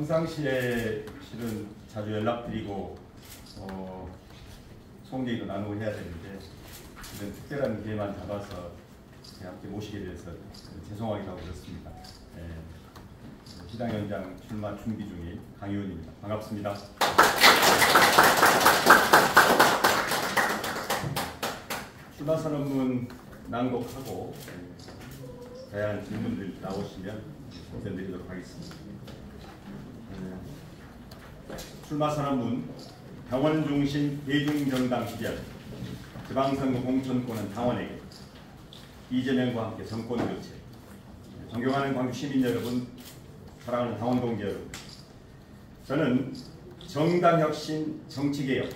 평상시에 실은 자주 연락드리고 송대기도 나누고 해야 되는데 이런 특별한 기회만 잡아서 함께 모시게 돼서 죄송하기도 하고 그렇습니다. 시당위원장 출마 준비 중인 강 의원입니다. 반갑습니다. 출마 선언문 낭독하고 다양한 질문들 나오시면 답변드리도록 하겠습니다. 출마 선언문: 당원 중심 대중정당 시절 지방선거 공천권은 당원에게, 이재명과 함께 정권 교체. 존경하는 광주 시민 여러분, 사랑하는 당원 동지 여러분, 저는 정당혁신, 정치개혁,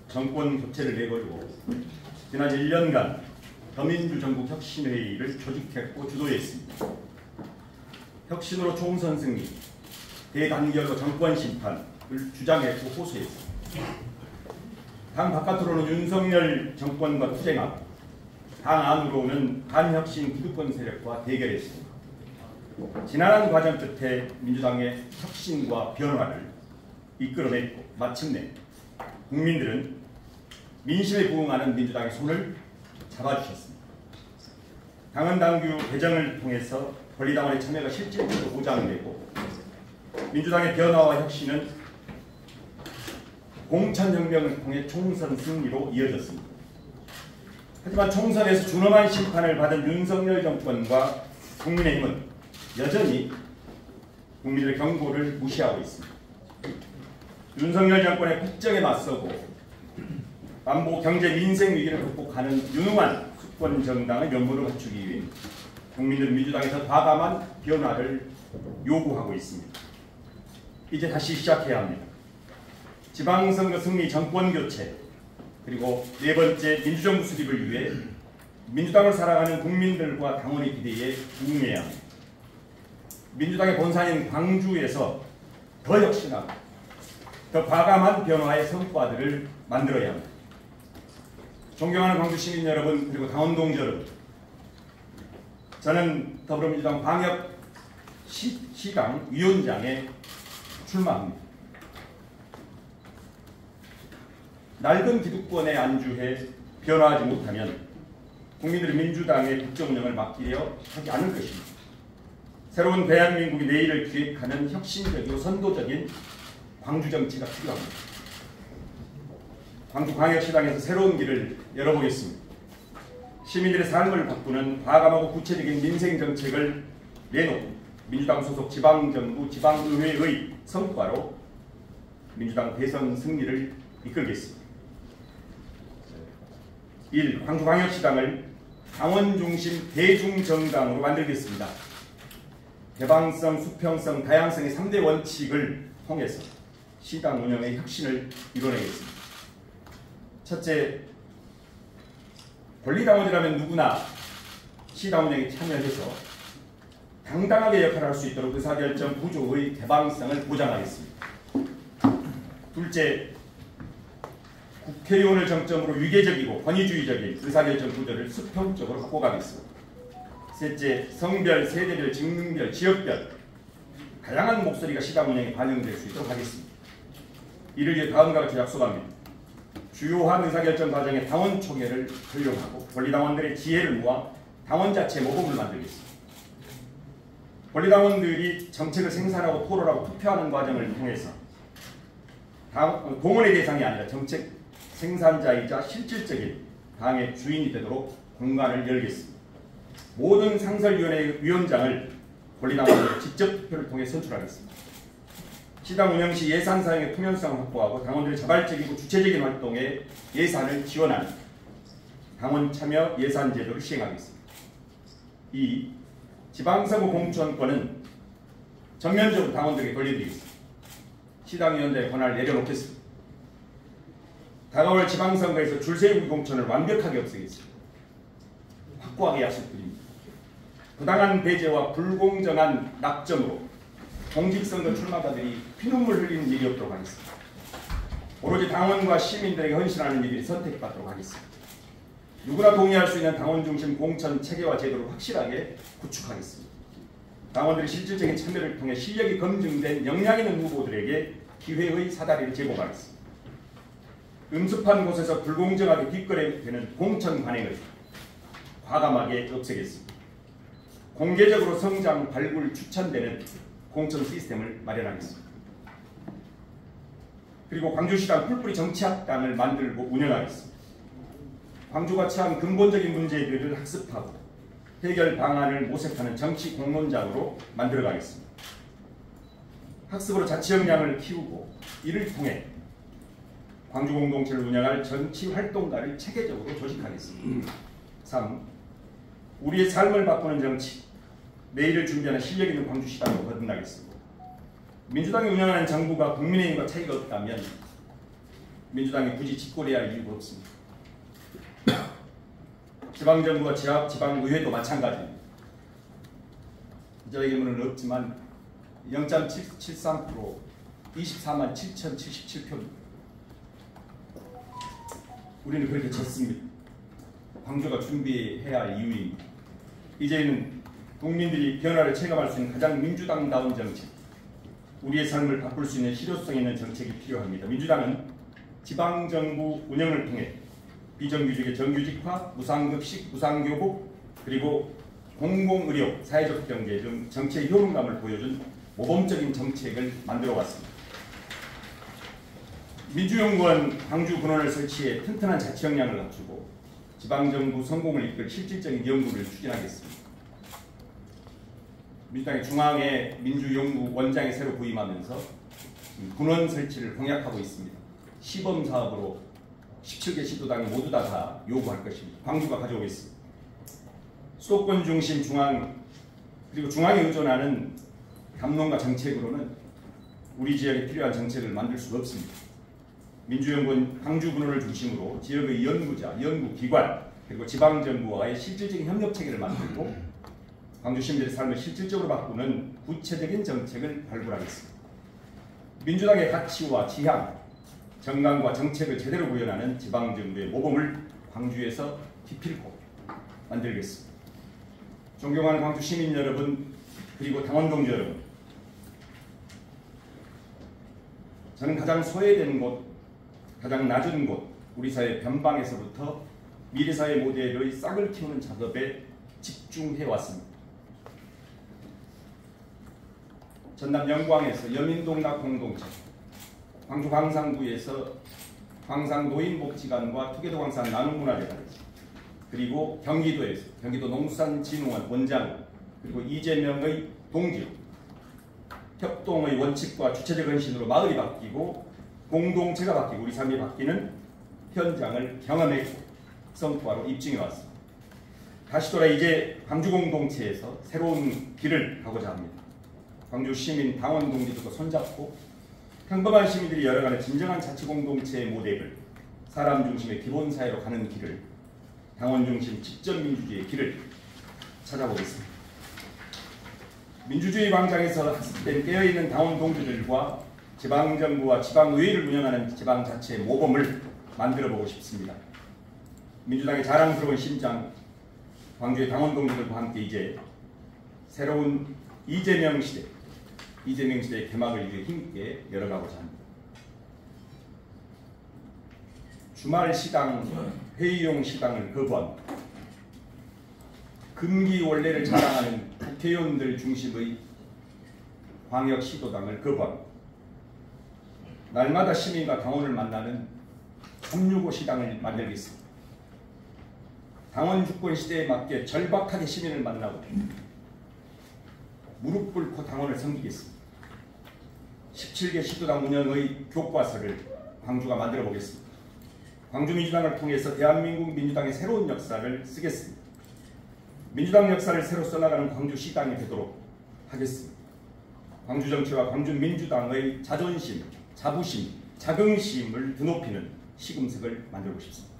정권 교체를 내걸고 지난 1년간 더민주전국혁신회의를 조직했고 주도했습니다. 혁신으로 총선 승리, 대단결로 정권 심판을 주장했고 호소했습니다. 당 바깥으로는 윤석열 정권과 투쟁하고 당 안으로는 반혁신 기득권 세력과 대결했습니다. 지난한 과정 끝에 민주당의 혁신과 변화를 이끌어냈고 마침내 국민들은 민심에 부응하는 민주당의 손을 잡아주셨습니다. 당헌 당규 개정을 통해서 권리당원의 참여가 실질적으로 보장되고 민주당의 변화와 혁신은 공천혁명을 통해 총선 승리로 이어졌습니다. 하지만 총선에서 준엄한 심판을 받은 윤석열 정권과 국민의힘은 여전히 국민들의 경고를 무시하고 있습니다. 윤석열 정권의 국정에 맞서고 안보, 경제, 민생 위기를 극복하는 유능한 수권 정당의 면모를 갖추기 위해 국민들은 민주당에서 과감한 변화를 요구하고 있습니다. 이제 다시 시작해야 합니다. 지방선거 승리, 정권 교체, 그리고 네 번째 민주정부 수립을 위해 민주당을 사랑하는 국민들과 당원의 기대에 부응해야 합니다. 민주당의 본산인 광주에서 더 혁신하고 더 과감한 변화의 성과들을 만들어야 합니다. 존경하는 광주 시민 여러분, 그리고 당원 동지 여러분, 저는 더불어민주당 광역 시당 위원장에 출마합니다. 낡은 기득권에 안주해 변화하지 못하면 국민들은 민주당의 국정 운영을 맡기려 하지 않을 것입니다. 새로운 대한민국의 내일을 기획하는 혁신적이고 선도적인 광주 정치가 필요합니다. 광주 광역시당에서 새로운 길을 열어보겠습니다. 시민들의 삶을 바꾸는 과감하고 구체적인 민생 정책을 내놓고 민주당 소속 지방정부, 지방의회의 성과로 민주당 대선 승리를 이끌겠습니다. 1. 광주광역시당을 당원 중심 대중정당으로 만들겠습니다. 개방성, 수평성, 다양성의 3대 원칙을 통해서 시당 운영의 혁신을 이뤄내겠습니다. 첫째, 권리당원이라면 누구나 시당 운영에 참여해서 당당하게 역할을 할 수 있도록 의사결정 구조의 개방성을 보장하겠습니다. 둘째, 국회의원을 정점으로 위계적이고 권위주의적인 의사결정 구조를 수평적으로 확보하겠습니다. 셋째, 성별, 세대별, 직능별, 지역별 다양한 목소리가 시당 운영에 반영될 수 있도록 하겠습니다. 이를 위해 다음과 같이 약속합니다. 주요한 의사결정 과정에 당원 총회를 활용하고 권리당원들의 지혜를 모아 당원 자체 모범을 만들겠습니다. 권리당원들이 정책을 생산하고 토론하고 투표하는 과정을 통해서 동원의 대상이 아니라 정책 생산자이자 실질적인 당의 주인이 되도록 공간을 열겠습니다. 모든 상설위원회 위원장을 권리당원들의 직접 투표를 통해 선출하겠습니다. 시당 운영 시 예산 사용의 투명성을 확보하고 당원들의 자발적이고 주체적인 활동에 예산을 지원하는 당원 참여 예산 제도를 시행하겠습니다. 2. 지방선거 공천권은 전면적으로 당원들에게 돌려드리겠습니다. 시당위원장의 권한을 내려놓겠습니다. 다가올 지방선거에서 줄세우기 공천을 완벽하게 없애겠습니다. 확고하게 약속드립니다. 부당한 배제와 불공정한 낙점으로 공직선거 출마자들이 피눈물 흘리는 일이 없도록 하겠습니다. 오로지 당원과 시민들에게 헌신하는 일이 선택받도록 하겠습니다. 누구나 동의할 수 있는 당원 중심 공천 체계와 제도를 확실하게 구축하겠습니다. 당원들의 실질적인 참여를 통해 실력이 검증된 역량 있는 후보들에게 기회의 사다리를 제공하겠습니다. 음습한 곳에서 불공정하게 뒷거래되는 공천 관행을 과감하게 없애겠습니다. 공개적으로 성장, 발굴, 추천되는 공천 시스템을 마련하겠습니다. 그리고 광주시당 풀뿌리 정치학당을 만들고 운영하겠습니다. 광주가 처한 근본적인 문제들을 학습하고 해결 방안을 모색하는 정치 공론장으로 만들어가겠습니다. 학습으로 자치 역량을 키우고 이를 통해 광주 공동체를 운영할 정치 활동가를 체계적으로 조직하겠습니다. 3. 우리의 삶을 바꾸는 정치, 내일을 준비하는 실력 있는 광주시당으로 거듭나겠습니다. 민주당이 운영하는 정부가 국민의힘과 차이가 없다면 민주당이 굳이 짓거려야 할 이유가 없습니다. 지방정부와 지방의회도 마찬가지입니다. 저에게는 없지만 0.73% 24만 7,077표입니다. 우리는 그렇게 졌습니다. 광주가 준비해야 할 이유입니다. 이제는 국민들이 변화를 체감할 수 있는 가장 민주당다운 정책, 우리의 삶을 바꿀 수 있는 실효성 있는 정책이 필요합니다. 민주당은 지방정부 운영을 통해 비정규직의 정규직화, 무상급식, 무상교복, 그리고 공공의료, 사회적 경제 등 정치의 효능감을 보여준 모범적인 정책을 만들어 왔습니다. 민주연구원 광주 근원을 설치해 튼튼한 자치 역량을 갖추고 지방정부 성공을 이끌 실질적인 연구를 추진하겠습니다. 민주당의 중앙에 민주연구원장이 새로 부임하면서 근원 설치를 공약하고 있습니다. 시범사업으로 17개 시도당이 모두 다 요구할 것입니다. 광주가 가져오겠습니다. 수도권 중심 중앙, 그리고 중앙에 의존하는 담론과 정책으로는 우리 지역에 필요한 정책을 만들 수가 없습니다. 민주연구원 광주 근원을 중심으로 지역의 연구자, 연구기관, 그리고 지방정부와의 실질적인 협력체계를 만들고 광주 시민들의 삶을 실질적으로 바꾸는 구체적인 정책을 발굴하겠습니다. 민주당의 가치와 지향, 정강과 정책을 제대로 구현하는 지방정부의 모범을 광주에서 기필코 만들겠습니다. 존경하는 광주 시민 여러분, 그리고 당원 동지 여러분, 저는 가장 소외된 곳, 가장 낮은 곳, 우리 사회 변방에서부터 미래사회 모델의 싹을 키우는 작업에 집중해왔습니다. 전남 영광에서 여민동락 공동체, 광주 광산구에서 광산노인복지관과 투게더 광산 나눔문화재단, 그리고 경기도에서 경기도 농수산진흥원 원장, 그리고 이재명의 동지로 협동의 원칙과 주체적 헌신으로 마을이 바뀌고 공동체가 바뀌고 우리 삶이 바뀌는 현장을 경험했고 성과로 입증해 왔습니다. 다시 돌아 이제 광주 공동체에서 새로운 길을 가고자 합니다. 광주 시민 당원 동지들과 손잡고 평범한 시민들이 열어가는 진정한 자치공동체의 모델을, 사람 중심의 기본사회로 가는 길을, 당원 중심 직접민주주의의 길을 찾아보겠습니다. 민주주의 광장에서 학습된 깨어있는 당원 동지들과 지방정부와 지방의회를 운영하는 지방자치의 모범을 만들어보고 싶습니다. 민주당의 자랑스러운 심장, 광주의 당원 동지들과 함께 이제 새로운 이재명 시대의 개막을 이제 힘있게 열어가고자 합니다. 주말 시당, 회의용 시당을 거부합니다. 금기 원래를 자랑하는 국회의원들 중심의 광역시도당을 거부합니다. 날마다 시민과 당원을 만나는 365 시당을 만들겠습니다. 당원 주권 시대에 맞게 절박하게 시민을 만나고 무릎 꿇고 당원을 섬기겠습니다. 17개 시도당 운영의 교과서를 광주가 만들어 보겠습니다. 광주민주당을 통해서 대한민국 민주당의 새로운 역사를 쓰겠습니다. 민주당 역사를 새로 써나가는 광주시당이 되도록 하겠습니다. 광주정치와 광주민주당의 자존심, 자부심, 자긍심을 드높이는 시금석을 만들고 싶습니다.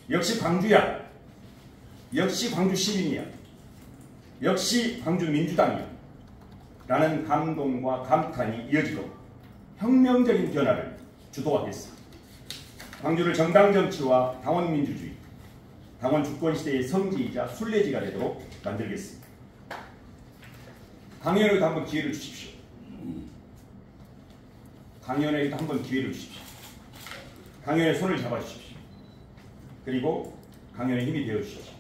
역시 광주야, 역시 광주 시민이야, 역시 광주민주당이야 라는 감동과 감탄이 이어지도록 혁명적인 변화를 주도하겠습니다. 광주를 정당정치와 당원민주주의, 당원 주권시대의 성지이자 순례지가 되도록 만들겠습니다. 강연에도 한번 기회를 주십시오. 강연에도 한번 기회를 주십시오. 강연의 손을 잡아주십시오. 그리고 강연의 힘이 되어주십시오.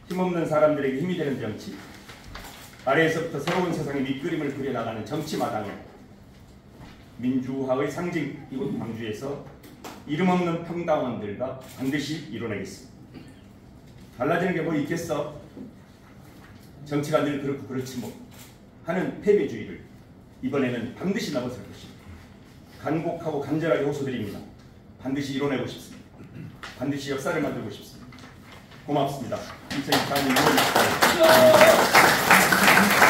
힘없는 사람들에게 힘이 되는 정치, 아래에서부터 새로운 세상의 밑그림을 그려나가는 정치 마당에 민주화의 상징 이곳 광주에서 이름 없는 평당원들과 반드시 이뤄내겠습니다. 달라지는 게 뭐 있겠어? 정치가 늘 그렇고 그렇지 뭐 하는 패배주의를 이번에는 반드시 넘어설 것입니다. 간곡하고 간절하게 호소드립니다. 반드시 이뤄내고 싶습니다. 반드시 역사를 만들고 싶습니다. 고맙습니다. 2024년 6월 24일